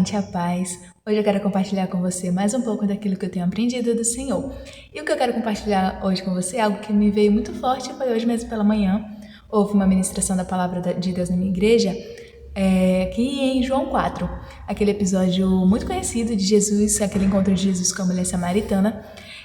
gente, a paz. Hoje eu quero compartilhar com você mais um pouco daquilo que eu tenho aprendido do Senhor. E o que eu quero compartilhar hoje com você é algo que me veio muito forte, foi hoje mesmo pela manhã. Houve uma ministração da palavra de Deus na minha igreja, aqui em João 4, aquele episódio muito conhecido de Jesus, aquele encontro de Jesus com a mulher samaritana.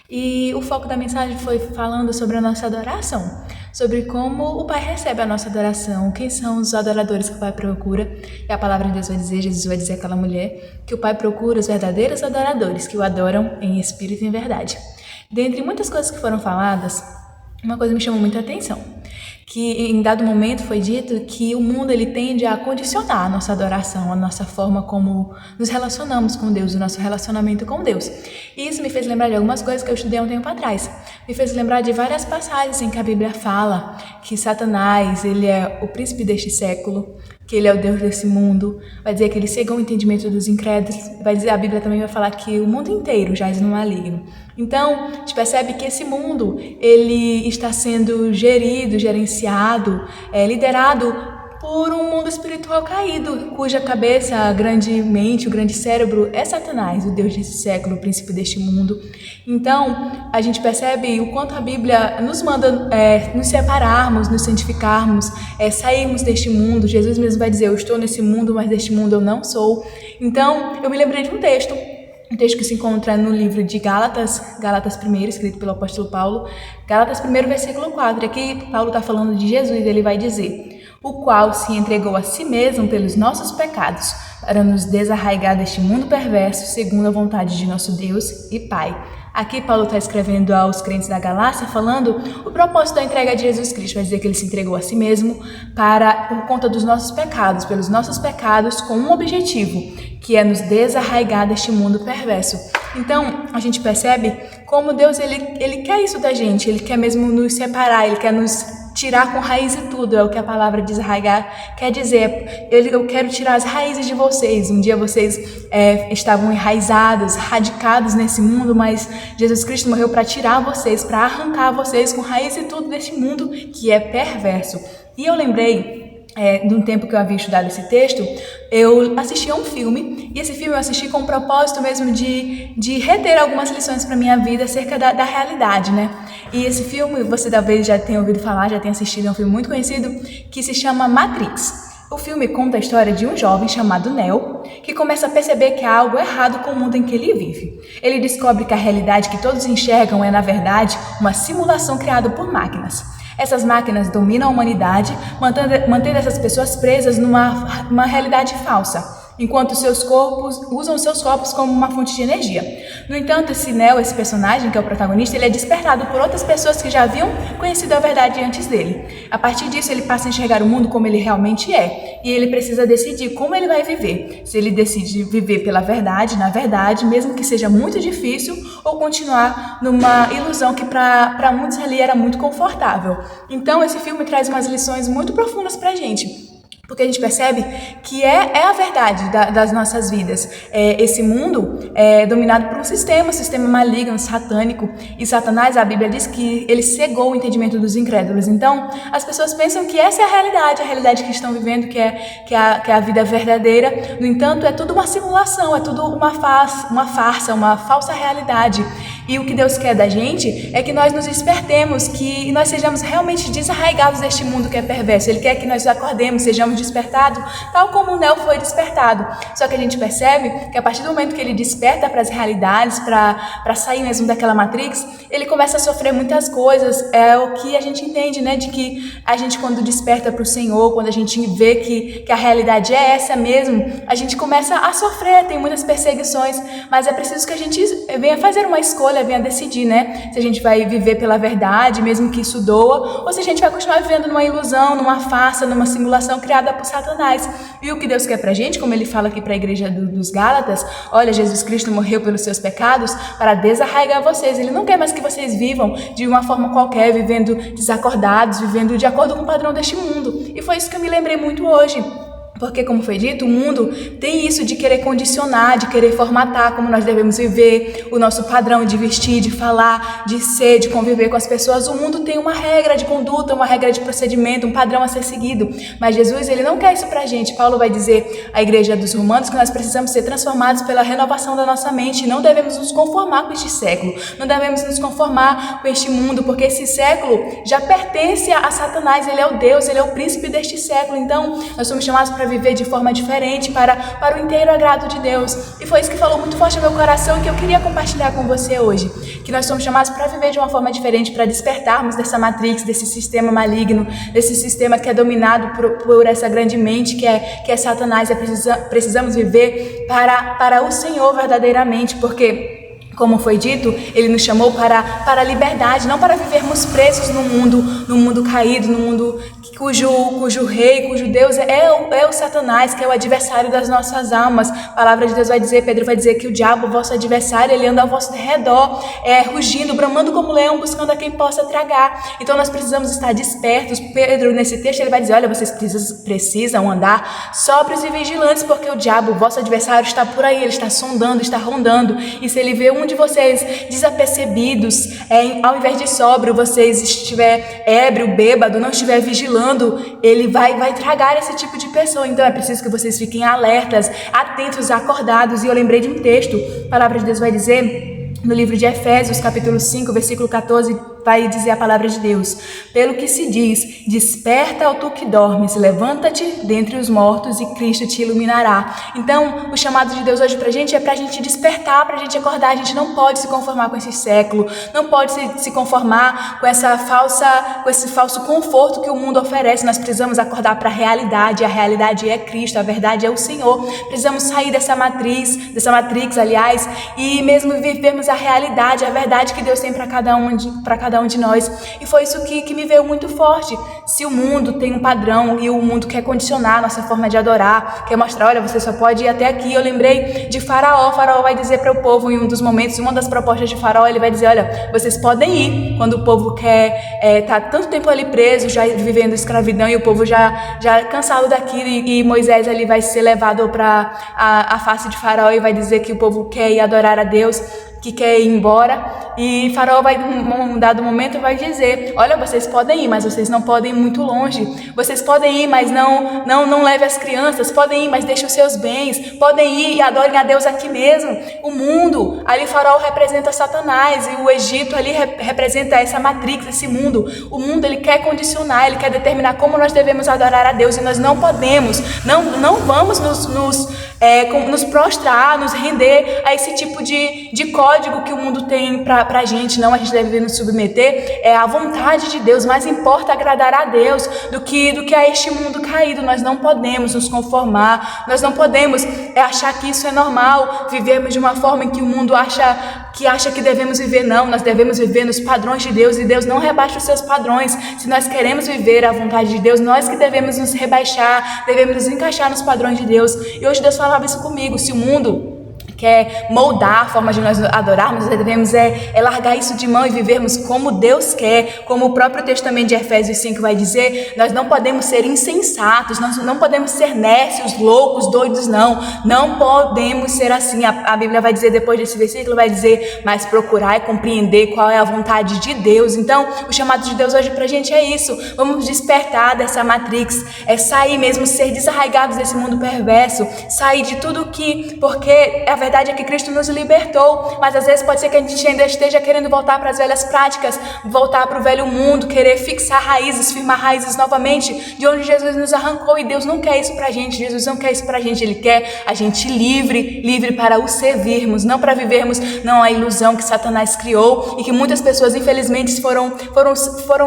E o foco da mensagem foi falando sobre a nossa adoração, sobre como o Pai recebe a nossa adoração, quem são os adoradores que o Pai procura. E a palavra de Deus vai dizer, Jesus vai dizer àquela mulher, que o Pai procura os verdadeiros adoradores, que o adoram em espírito e em verdade. Dentre muitas coisas que foram faladas, uma coisa me chamou muita atenção, que em dado momento foi dito que o mundo ele tende a condicionar a nossa adoração, a nossa forma como nos relacionamos com Deus, o nosso relacionamento com Deus. E isso me fez lembrar de algumas coisas que eu estudei há um tempo atrás. Me fez lembrar de várias passagens em que a Bíblia fala que Satanás, ele é o príncipe deste século, que ele é o Deus desse mundo, vai dizer que ele cegou o entendimento dos incrédulos, vai dizer, a Bíblia também vai falar que o mundo inteiro jaz no maligno. Então, a gente percebe que esse mundo, ele está sendo gerido, gerenciado, liderado por um mundo espiritual caído, cuja cabeça, a grande mente, o grande cérebro é Satanás, o Deus desse século, o príncipe deste mundo. Então, a gente percebe o quanto a Bíblia nos manda nos separarmos, nos santificarmos, sairmos deste mundo. Jesus mesmo vai dizer, eu estou nesse mundo, mas deste mundo eu não sou. Então, eu me lembrei de um texto que se encontra no livro de Gálatas 1, escrito pelo apóstolo Paulo, Gálatas 1, versículo 4. Aqui Paulo está falando de Jesus, ele vai dizer, o qual se entregou a si mesmo pelos nossos pecados, para nos desarraigar deste mundo perverso, segundo a vontade de nosso Deus e Pai. Aqui Paulo está escrevendo aos crentes da Galácia, falando o propósito da entrega de Jesus Cristo. Vai dizer que ele se entregou a si mesmo por conta dos nossos pecados, pelos nossos pecados, com um objetivo, que é nos desarraigar deste mundo perverso. Então, a gente percebe como Deus ele quer isso da gente, ele quer mesmo nos separar, ele quer nos tirar com raiz e tudo, é o que a palavra desarraigar quer dizer. Eu quero tirar as raízes de vocês. Um dia vocês estavam enraizados, radicados nesse mundo, mas Jesus Cristo morreu para tirar vocês, para arrancar vocês com raiz e tudo deste mundo que é perverso. E eu lembrei de um tempo que eu havia estudado esse texto, eu assisti a um filme, e esse filme eu assisti com o propósito mesmo de reter algumas lições para minha vida acerca da realidade, né? E esse filme, você talvez já tenha ouvido falar, já tenha assistido, é um filme muito conhecido, que se chama Matrix. O filme conta a história de um jovem chamado Neo, que começa a perceber que há algo errado com o mundo em que ele vive. Ele descobre que a realidade que todos enxergam é, na verdade, uma simulação criada por máquinas. Essas máquinas dominam a humanidade, mantendo essas pessoas presas numa realidade falsa, enquanto usam seus corpos como uma fonte de energia. No entanto, esse Neo, esse personagem, que é o protagonista, ele é despertado por outras pessoas que já haviam conhecido a verdade antes dele. A partir disso, ele passa a enxergar o mundo como ele realmente é, e ele precisa decidir como ele vai viver. Se ele decide viver pela verdade, na verdade, mesmo que seja muito difícil, ou continuar numa ilusão que para muitos ali era muito confortável. Então, esse filme traz umas lições muito profundas pra gente, porque a gente percebe que é a verdade das nossas vidas. Esse mundo é dominado por um sistema maligno, satânico, e Satanás, a Bíblia diz que ele cegou o entendimento dos incrédulos. Então, as pessoas pensam que essa é a realidade que estão vivendo, que é a vida verdadeira. No entanto, é tudo uma simulação, é tudo uma farsa, uma falsa realidade. E o que Deus quer da gente é que nós nos despertemos, que nós sejamos realmente desarraigados deste mundo que é perverso. Ele quer que nós acordemos, sejamos despertados, tal como o Neo foi despertado. Só que a gente percebe que a partir do momento que ele desperta para as realidades, para sair mesmo daquela Matrix, ele começa a sofrer muitas coisas. É o que a gente entende, né? De que a gente, quando desperta para o Senhor, quando a gente vê que a realidade é essa mesmo, a gente começa a sofrer, tem muitas perseguições, mas é preciso que a gente venha fazer uma escolha, venha decidir, né? Se a gente vai viver pela verdade, mesmo que isso doa, ou se a gente vai continuar vivendo numa ilusão, numa farsa, numa simulação criada por Satanás. E o que Deus quer pra gente, como ele fala aqui para a igreja dos Gálatas, olha, Jesus Cristo morreu pelos seus pecados para desarraigar vocês. Ele não quer mais que vocês vivam de uma forma qualquer, vivendo desacordados, vivendo de acordo com o padrão deste mundo. E foi isso que eu me lembrei muito hoje. Porque, como foi dito, o mundo tem isso de querer condicionar, de querer formatar como nós devemos viver, o nosso padrão de vestir, de falar, de ser, de conviver com as pessoas. O mundo tem uma regra de conduta, uma regra de procedimento, um padrão a ser seguido. Mas Jesus, ele não quer isso pra gente. Paulo vai dizer à igreja dos Romanos que nós precisamos ser transformados pela renovação da nossa mente. Não devemos nos conformar com este século. Não devemos nos conformar com este mundo, porque esse século já pertence a Satanás. Ele é o Deus, ele é o príncipe deste século. Então, nós somos chamados para viver de forma diferente, para o inteiro agrado de Deus. E foi isso que falou muito forte no meu coração e que eu queria compartilhar com você hoje. Que nós somos chamados para viver de uma forma diferente, para despertarmos dessa matrix, desse sistema maligno, desse sistema que é dominado por essa grande mente que é Satanás. Precisamos viver para o Senhor verdadeiramente, porque, como foi dito, ele nos chamou para a liberdade, não para vivermos presos no mundo caído, no mundo cujo rei, cujo Deus é o Satanás, que é o adversário das nossas almas. A palavra de Deus vai dizer, Pedro vai dizer que o diabo, vosso adversário, ele anda ao vosso redor, rugindo, bramando como leão, buscando a quem possa tragar. Então nós precisamos estar despertos. Pedro, nesse texto, ele vai dizer, olha, vocês precisam andar sóbrios e vigilantes, porque o diabo, vosso adversário, está por aí, ele está sondando, está rondando, e se ele vê um de vocês desapercebidos, ao invés de sóbrio, vocês estiver ébrio, bêbado, não estiver vigilando, ele vai tragar esse tipo de pessoa. Então é preciso que vocês fiquem alertas, atentos, acordados. E eu lembrei de um texto, a palavra de Deus vai dizer no livro de Efésios, capítulo 5, versículo 14, vai dizer a palavra de Deus: pelo que se diz, desperta, ó tu que dormes, levanta-te dentre os mortos e Cristo te iluminará. Então, o chamado de Deus hoje pra gente é pra gente despertar, pra gente acordar. A gente não pode se conformar com esse século, não pode se conformar com esse falso conforto que o mundo oferece. Nós precisamos acordar para a realidade é Cristo, a verdade é o Senhor. Precisamos sair dessa matrix, aliás, e mesmo vivermos a realidade, a verdade que Deus tem para cada um de nós. E foi isso que me veio muito forte. Se o mundo tem um padrão e o mundo quer condicionar a nossa forma de adorar, quer mostrar, olha, você só pode ir até aqui. Eu lembrei de Faraó. Faraó vai dizer para o povo em um dos momentos, uma das propostas de Faraó, ele vai dizer, olha, vocês podem ir quando o povo quer tá tanto tempo ali preso, já vivendo escravidão, e o povo já cansado daquilo, e Moisés ali vai ser levado para a face de Faraó e vai dizer que o povo quer ir adorar a Deus, que quer ir embora. E Faraó vai, num dado momento, vai dizer, olha, vocês podem ir, mas vocês não podem ir muito longe. Vocês podem ir, mas não leve as crianças. Podem ir, mas deixe os seus bens. Podem ir e adorem a Deus aqui mesmo. O mundo, ali Faraó representa Satanás, e o Egito ali representa essa matrix, esse mundo. O mundo, ele quer condicionar, ele quer determinar como nós devemos adorar a Deus, e nós não podemos, não vamos nos prostrar, nos render a esse tipo de código que o mundo tem pra gente. Não, a gente deve nos submeter à vontade de Deus. Mais importa agradar a Deus do que a este mundo caído. Nós não podemos nos conformar, nós não podemos achar que isso é normal, vivermos de uma forma em que o mundo acha que devemos viver. Não, nós devemos viver nos padrões de Deus, e Deus não rebaixa os seus padrões. Se nós queremos viver a vontade de Deus, nós que devemos nos rebaixar, devemos nos encaixar nos padrões de Deus. E hoje Deus falava isso comigo. Se o mundo quer moldar a forma de nós adorarmos, nós devemos largar isso de mão e vivermos como Deus quer, como o próprio texto também de Efésios 5 vai dizer. Nós não podemos ser insensatos, nós não podemos ser nécios, loucos, doidos, não podemos ser assim. A Bíblia vai dizer, depois desse versículo, vai dizer, mas procurar e compreender qual é a vontade de Deus. Então, o chamado de Deus hoje pra gente é isso. Vamos despertar dessa matrix, sair mesmo, ser desarraigados desse mundo perverso, sair de tudo porque a verdade é que Cristo nos libertou, mas às vezes pode ser que a gente ainda esteja querendo voltar para as velhas práticas, voltar para o velho mundo, querer fixar raízes, firmar raízes novamente, de onde Jesus nos arrancou. E Deus não quer isso pra gente, Jesus não quer isso pra gente. Ele quer a gente livre para o servirmos, não para vivermos a ilusão que Satanás criou, e que muitas pessoas infelizmente foram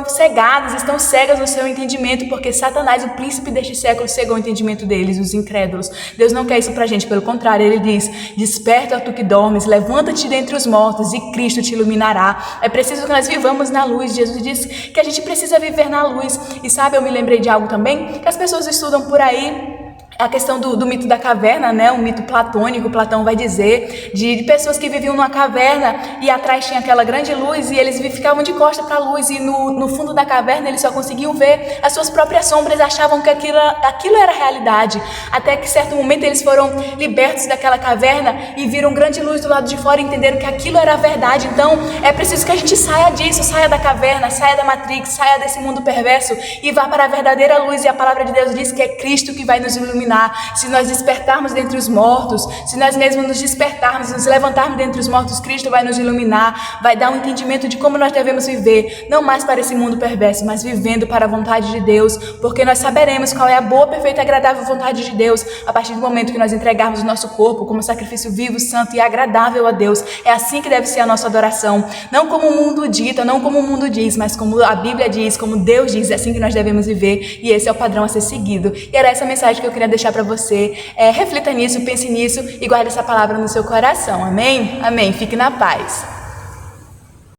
cegadas, estão cegas no seu entendimento, porque Satanás, o príncipe deste século, cegou o entendimento deles, os incrédulos. Deus não quer isso pra gente, pelo contrário, ele diz, desperta, ó tu que dormes, levanta-te dentre os mortos e Cristo te iluminará. É preciso que nós vivamos na luz. Jesus disse que a gente precisa viver na luz. E sabe, eu me lembrei de algo também, que as pessoas estudam por aí, a questão do mito da caverna, né? Um mito platônico, Platão vai dizer, de pessoas que viviam numa caverna e atrás tinha aquela grande luz e eles ficavam de costa para a luz e no fundo da caverna eles só conseguiam ver as suas próprias sombras, achavam que aquilo era realidade, até que em certo momento eles foram libertos daquela caverna e viram grande luz do lado de fora e entenderam que aquilo era a verdade. Então é preciso que a gente saia disso, saia da caverna, saia da Matrix, saia desse mundo perverso e vá para a verdadeira luz. E a palavra de Deus diz que é Cristo que vai nos iluminar. Se nós despertarmos dentre os mortos, se nós mesmos nos despertarmos, nos levantarmos dentre os mortos, Cristo vai nos iluminar, vai dar um entendimento de como nós devemos viver, não mais para esse mundo perverso, mas vivendo para a vontade de Deus, porque nós saberemos qual é a boa, perfeita e agradável vontade de Deus a partir do momento que nós entregarmos o nosso corpo como sacrifício vivo, santo e agradável a Deus. É assim que deve ser a nossa adoração, não como o mundo dita, não como o mundo diz, mas como a Bíblia diz, como Deus diz. É assim que nós devemos viver e esse é o padrão a ser seguido. E era essa mensagem que eu queria deixar para você. Reflita nisso, pense nisso e guarde essa palavra no seu coração. Amém? Amém. Fique na paz.